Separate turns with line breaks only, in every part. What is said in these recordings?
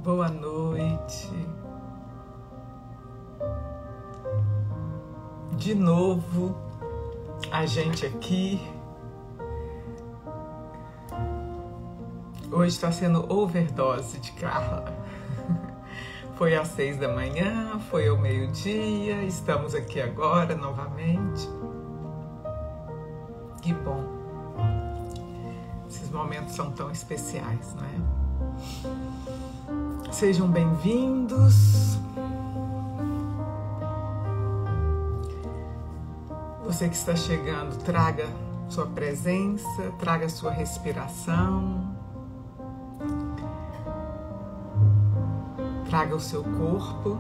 Boa noite. De novo, a gente aqui. Hoje está sendo overdose de Carla. Foi às 6 da manhã, foi ao meio-dia, estamos aqui agora novamente. Que bom. Esses momentos são tão especiais, não é? Sejam bem-vindos. Você que está chegando, traga sua presença, traga sua respiração, traga o seu corpo.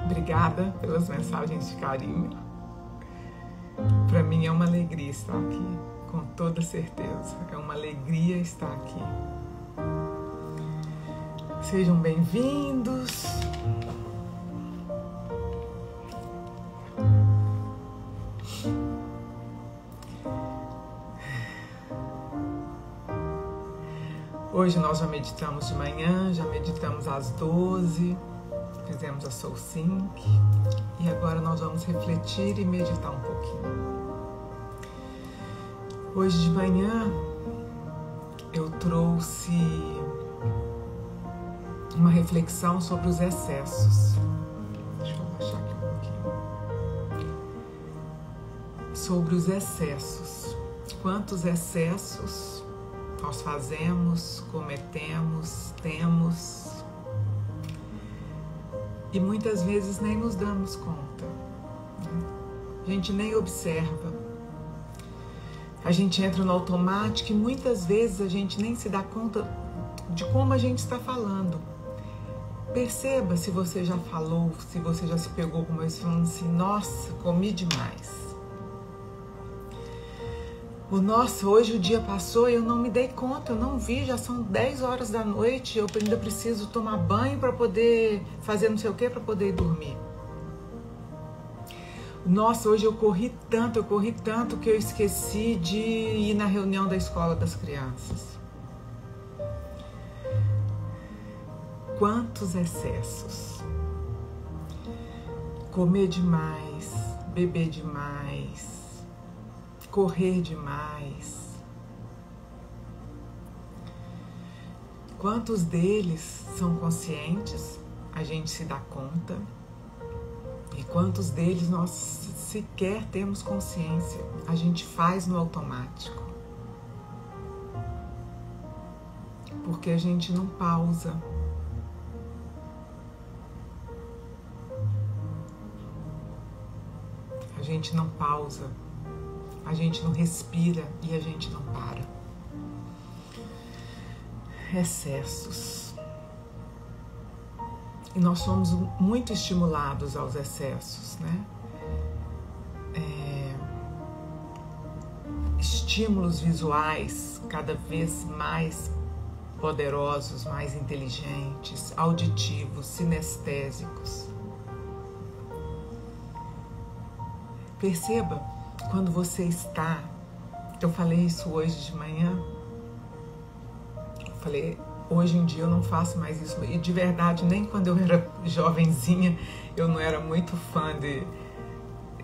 Obrigada pelas mensagens de carinho. Para mim é uma alegria estar aqui, com toda certeza. É uma alegria estar aqui. Sejam bem-vindos. Hoje nós já meditamos de manhã, já meditamos às 12, fizemos a Soul Sync e agora nós vamos refletir e meditar um pouquinho. Hoje de manhã eu trouxe uma reflexão sobre os excessos. Deixa eu baixar aqui um pouquinho. Sobre os excessos. Quantos excessos nós fazemos, cometemos, temos e muitas vezes nem nos damos conta, né? A gente nem observa, a gente entra no automático e muitas vezes a gente nem se dá conta de como a gente está falando. Perceba se você já falou, se você já se pegou como eu falando assim, nossa, comi demais. Nossa, hoje o dia passou e eu não me dei conta, eu não vi, já são 10 horas da noite, eu ainda preciso tomar banho para poder fazer não sei o que, para poder dormir. Nossa, hoje eu corri tanto que eu esqueci de ir na reunião da escola das crianças. Quantos excessos. Comer demais, beber demais, correr demais. Quantos deles são conscientes, a gente se dá conta, e quantos deles nós sequer temos consciência, a gente faz no automático. Porque a gente não pausa. A gente não pausa. A gente não respira e a gente não para. Excessos. E nós somos muito estimulados aos excessos, né? Estímulos visuais cada vez mais poderosos, mais inteligentes, auditivos, sinestésicos. Perceba. Quando você está, eu falei isso hoje de manhã, eu falei, hoje em dia eu não faço mais isso, e de verdade, nem quando eu era jovenzinha, eu não era muito fã de...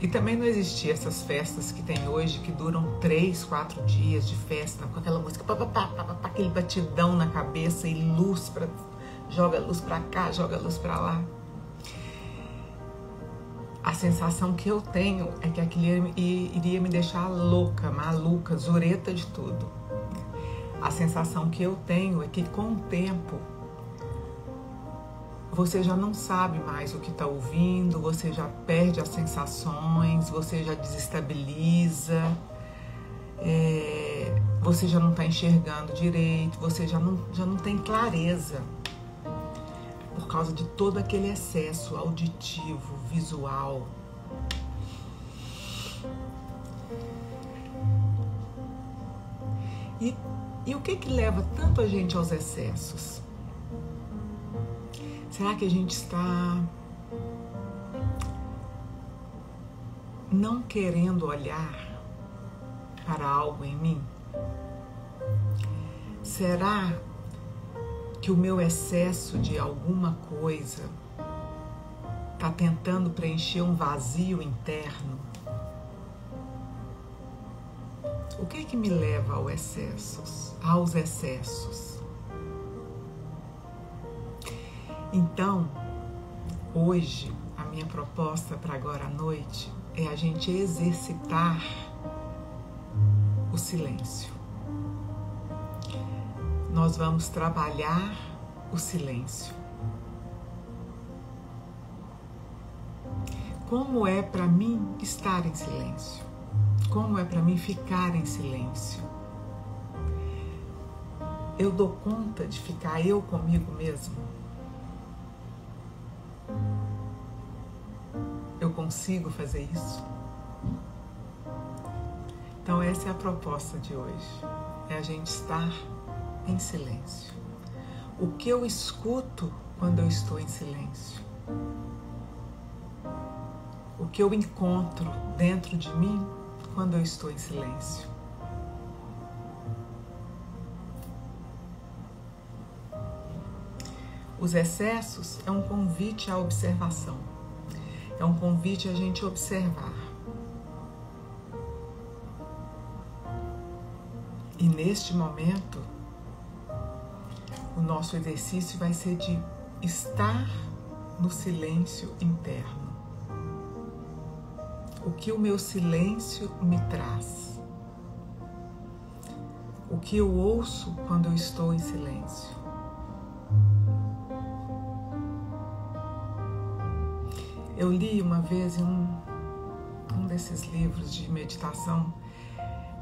E também não existia essas festas que tem hoje, que duram 3, 4 dias de festa, com aquela música, aquele batidão na cabeça e luz, joga luz pra cá, joga luz pra lá. A sensação que eu tenho é que aquilo iria me deixar louca, maluca, zureta de tudo. A sensação que eu tenho é que com o tempo você já não sabe mais o que está ouvindo, você já perde as sensações, você já desestabiliza, você já não está enxergando direito, você já não tem clareza. Por causa de todo aquele excesso auditivo, visual. E o que leva tanto a gente aos excessos? Será que a gente está não querendo olhar para algo em mim? será que o meu excesso de alguma coisa está tentando preencher um vazio interno? O que é que me leva aos excessos? Então, hoje, a minha proposta para agora à noite é a gente exercitar o silêncio. Nós vamos trabalhar o silêncio. Como é para mim estar em silêncio? Como é para mim ficar em silêncio? Eu dou conta de ficar eu comigo mesmo? Eu consigo fazer isso? Então essa é a proposta de hoje. É a gente estar em silêncio. O que eu escuto quando eu estou em silêncio? O que eu encontro dentro de mim quando eu estou em silêncio? Os excessos é um convite à observação. É um convite a gente observar. E neste momento, o nosso exercício vai ser de estar no silêncio interno. O que o meu silêncio me traz? O que eu ouço quando eu estou em silêncio? Eu li uma vez em um desses livros de meditação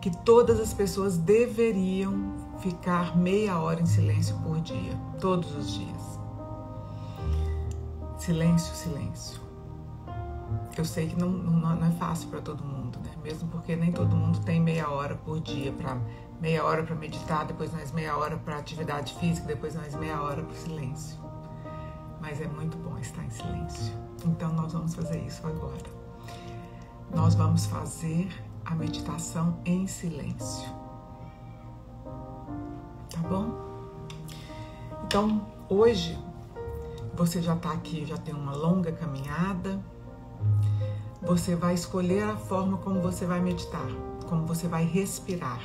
que todas as pessoas deveriam ficar meia hora em silêncio por dia, todos os dias. Silêncio, silêncio. Eu sei que não é fácil para todo mundo, né? Mesmo porque nem todo mundo tem meia hora por dia, meia hora para meditar, depois mais meia hora para atividade física, depois mais meia hora para o silêncio. Mas é muito bom estar em silêncio. Então nós vamos fazer isso agora. Nós vamos fazer a meditação em silêncio. Tá bom? Então, hoje, você já está aqui, já tem uma longa caminhada. Você vai escolher a forma como você vai meditar, como você vai respirar.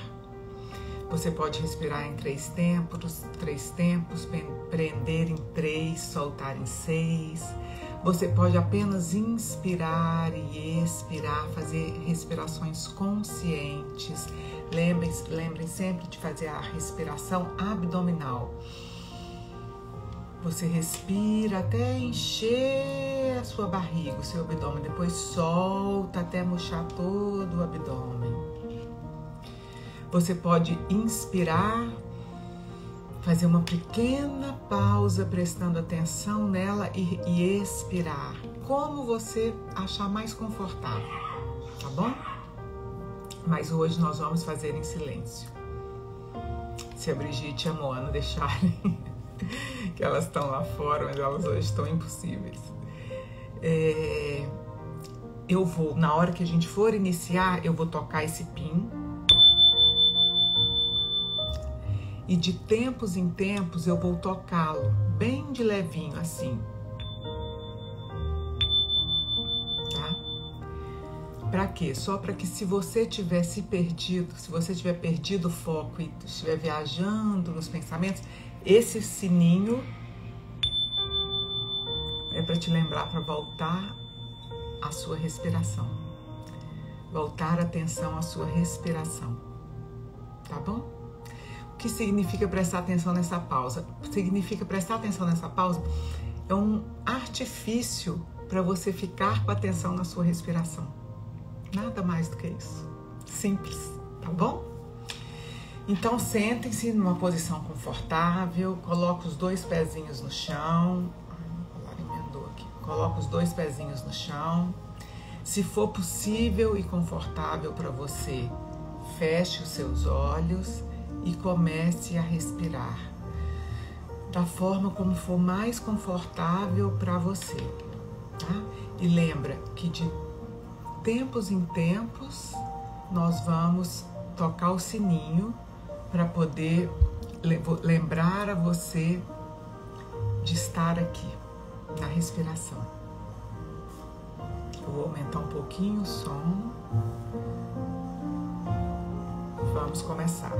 Você pode respirar em 3 tempos, prender em 3, soltar em 6. Você pode apenas inspirar e expirar, fazer respirações conscientes. Lembrem sempre de fazer a respiração abdominal. Você respira até encher a sua barriga, o seu abdômen. Depois solta até murchar todo o abdômen. Você pode inspirar, fazer uma pequena pausa prestando atenção nela e expirar, como você achar mais confortável, tá bom? Mas hoje nós vamos fazer em silêncio. Se a Brigitte e a Moana deixarem, que elas estão lá fora, mas elas hoje estão impossíveis. Eu vou, na hora que a gente for iniciar, eu vou tocar esse pin. E de tempos em tempos eu vou tocá-lo, bem de levinho assim. Tá? Pra quê? Só para que se você tiver se perdido, se você tiver perdido o foco e estiver viajando nos pensamentos, esse sininho é para te lembrar para voltar à sua respiração. Voltar a atenção à sua respiração. Tá bom? O que significa prestar atenção nessa pausa? Significa prestar atenção nessa pausa é um artifício para você ficar com a atenção na sua respiração. Nada mais do que isso. Simples, tá bom? Então sentem-se numa posição confortável, coloca os 2 pezinhos no chão. Coloca os 2 pezinhos no chão. Se for possível e confortável para você, feche os seus olhos e comece a respirar da forma como for mais confortável para você, tá? E lembra que de tempos em tempos nós vamos tocar o sininho para poder lembrar a você de estar aqui, na respiração. Eu vou aumentar um pouquinho o som. Vamos começar.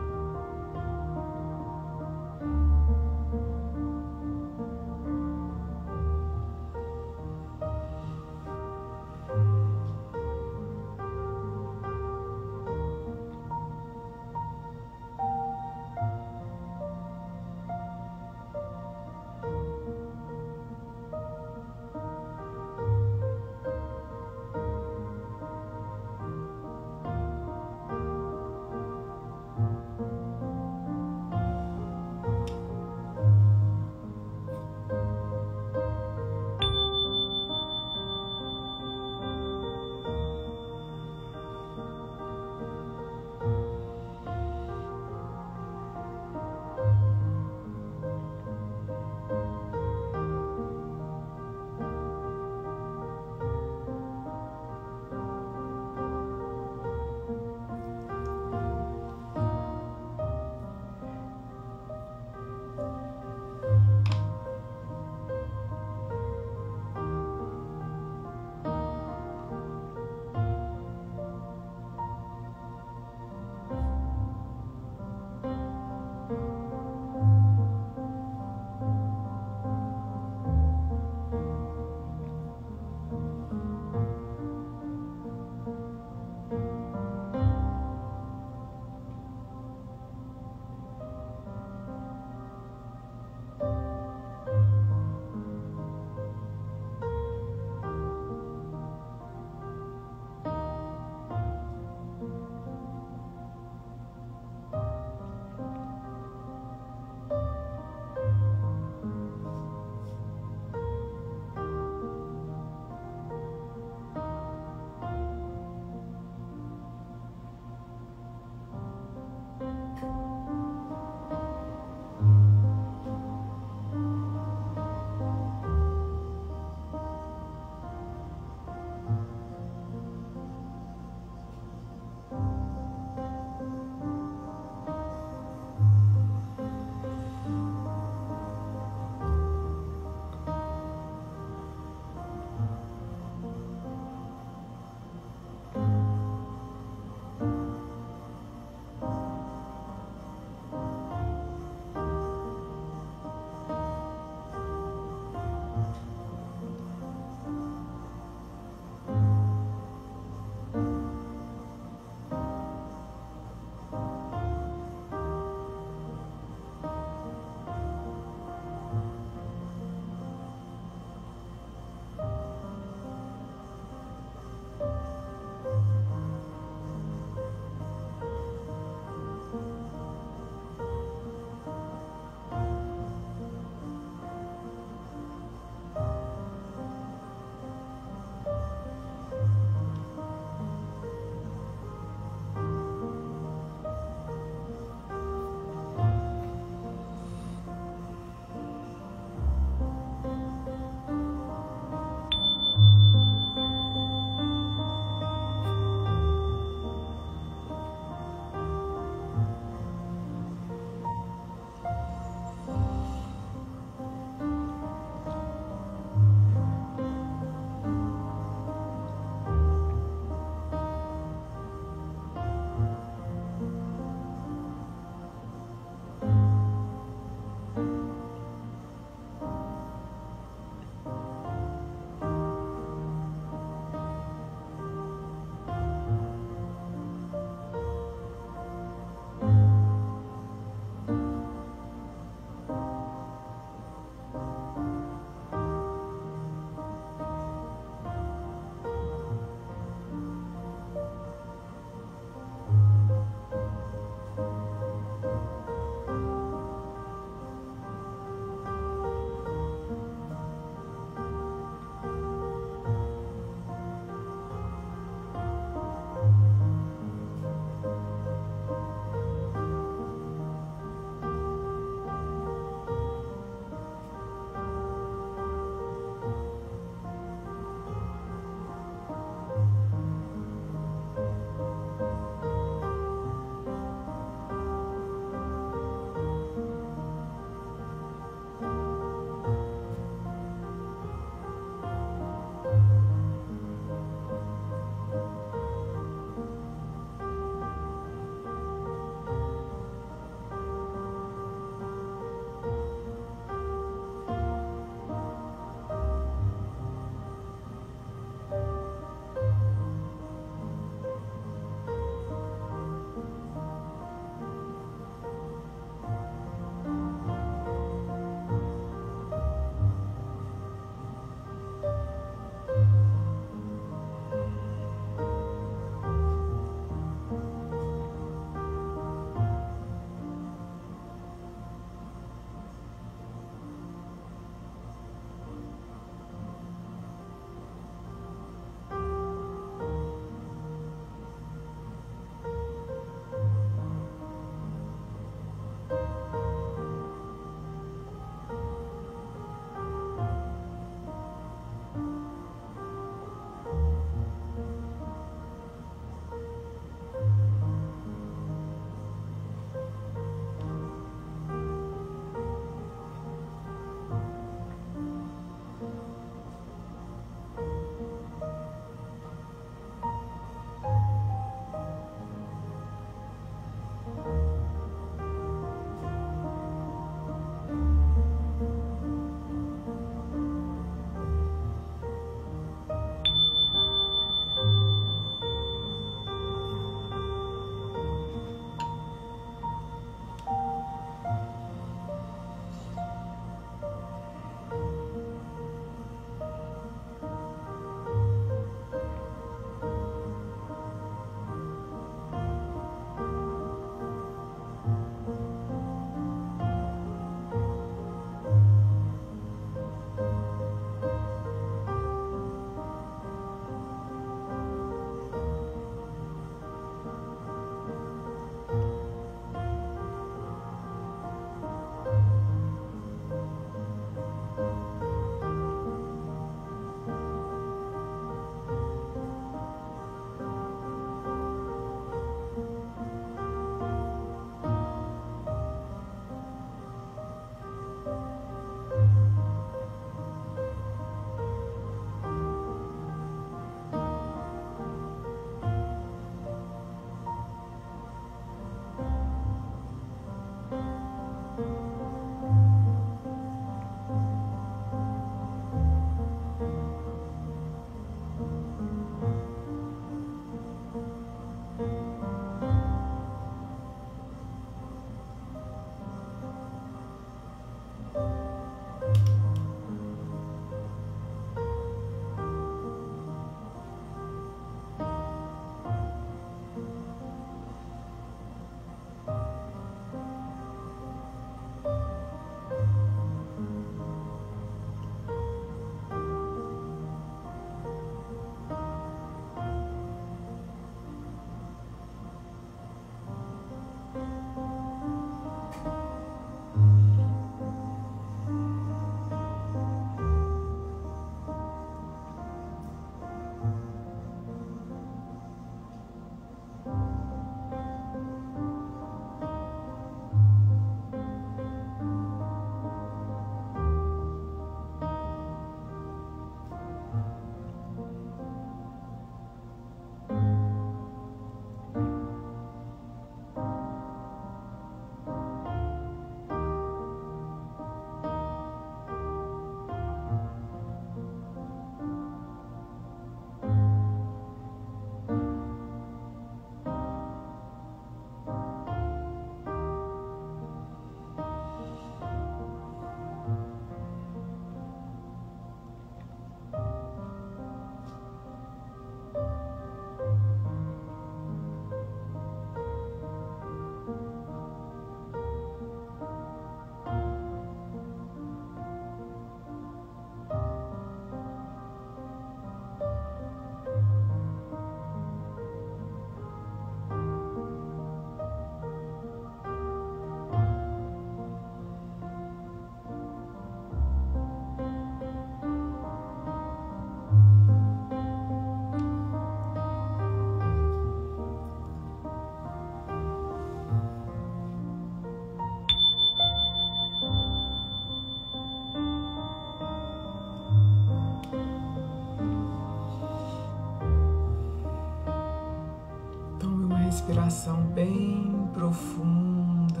respiração bem profunda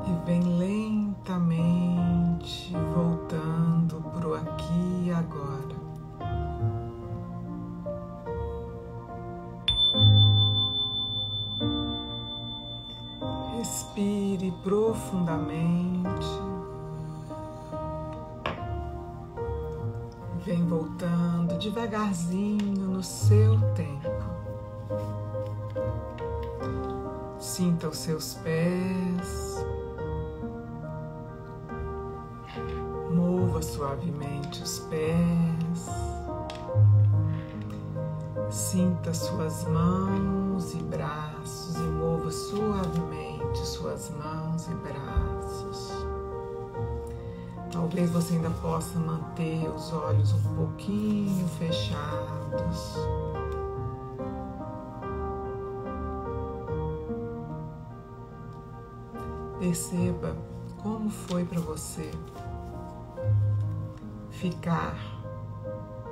e vem lentamente voltando pro aqui e agora. Respire profundamente. Vem voltando devagarzinho no seu tempo. Sinta os seus pés. Mova suavemente os pés. Sinta suas mãos e braços e mova suavemente suas mãos e braços. Talvez você ainda possa manter os olhos um pouquinho fechados. Perceba como foi para você ficar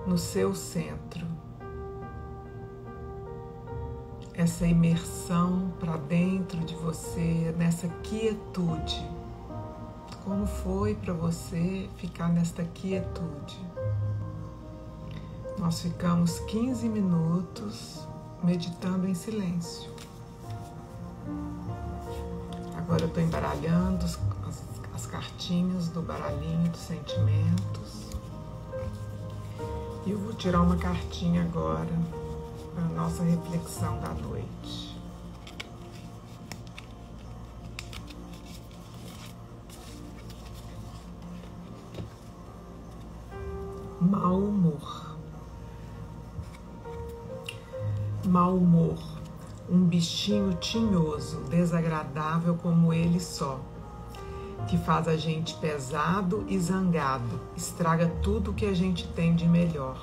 no seu centro. Essa imersão para dentro de você, nessa quietude. Como foi para você ficar nesta quietude? Nós ficamos 15 minutos meditando em silêncio. Agora eu estou embaralhando as cartinhas do baralhinho dos sentimentos. E eu vou tirar uma cartinha agora para a nossa reflexão da noite. Mau humor. Mau humor, um bichinho tinhoso, desagradável como ele só, que faz a gente pesado e zangado, estraga tudo que a gente tem de melhor.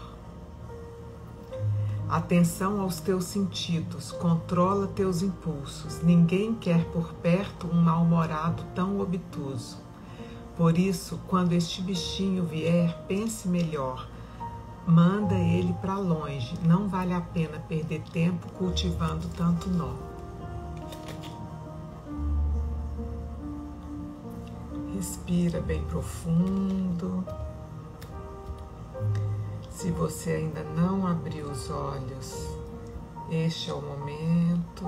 Atenção aos teus sentidos, controla teus impulsos, ninguém quer por perto um mal-humorado tão obtuso. Por isso, quando este bichinho vier, pense melhor. Manda ele para longe. Não vale a pena perder tempo cultivando tanto nó. Respira bem profundo. Se você ainda não abriu os olhos, este é o momento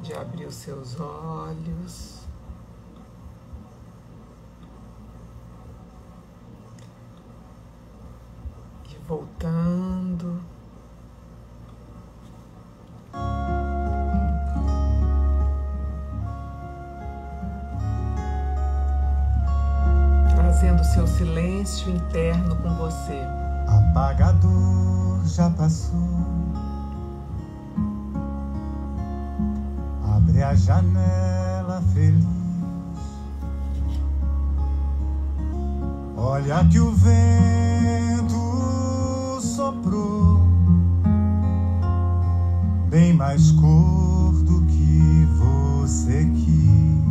de abrir os seus olhos. Voltando, trazendo seu silêncio interno com você.
Apagador já passou, abre a janela feliz, olha que o vento soprou, bem mais cor do que você quis.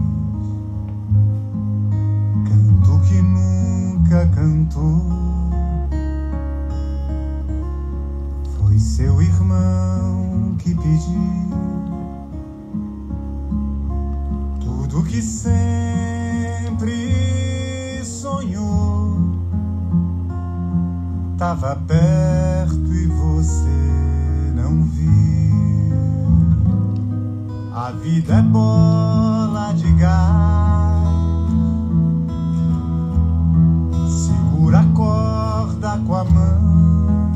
Canto que nunca cantou, foi seu irmão que pediu. Tudo que sempre sonhou tava perto e você não viu. A vida é bola de gás, segura a corda com a mão.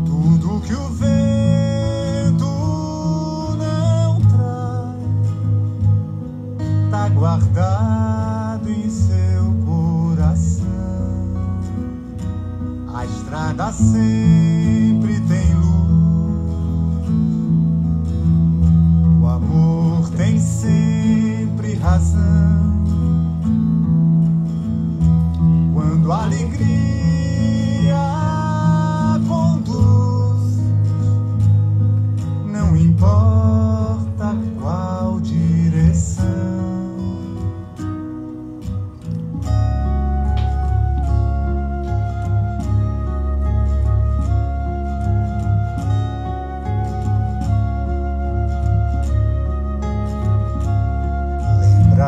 Tudo que o vento não traz tá guardado em seu coração. A estrada sempre tem luz, o amor tem sempre razão. Quando a alegria conduz, não importa qual direção.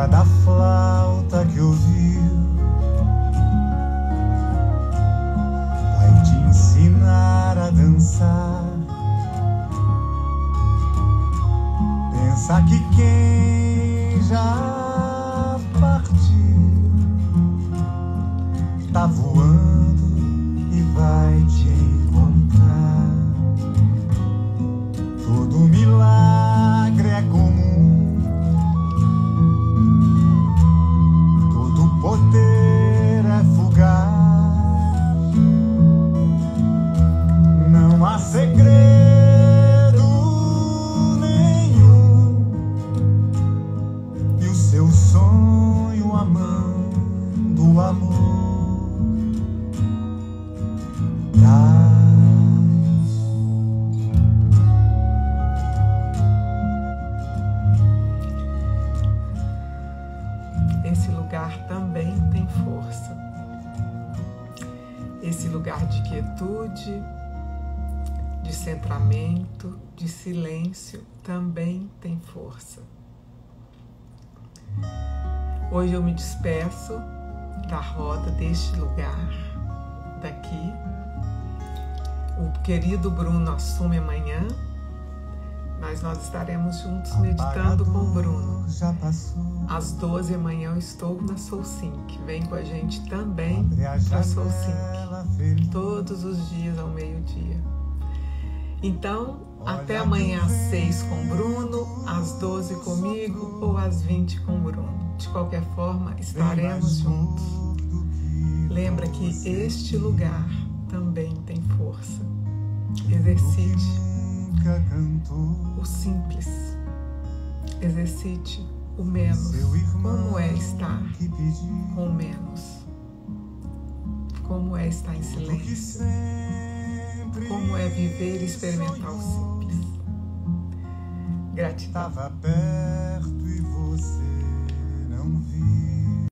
cada flauta que ouviu vai te ensinar a dançar. Pensa que quem já partiu tá voando e vai te encontrar. Todo milagre é comum, todo poder é fugaz. Não há segredo nenhum, e o seu sonho amando o amor traz.
Esse lugar também tem força. Esse lugar de quietude, de centramento, de silêncio, também tem força. Hoje eu me despeço da roda, deste lugar, daqui. O querido Bruno assume amanhã, mas nós estaremos juntos meditando com o Bruno. Às 12 amanhã eu estou na Soul Sync. Vem com a gente também para Soul Sync, todos os dias ao meio-dia. Então, até amanhã às 6 com o Bruno, às 12 comigo ou às 20 com o Bruno. De qualquer forma, estaremos juntos. Lembra que este lugar também tem força. Exercite o simples. Exercite o menos. Como é estar com menos? Como é estar em silêncio? Como é viver e experimentar o simples? Gratidão.
Estava perto e você não viu.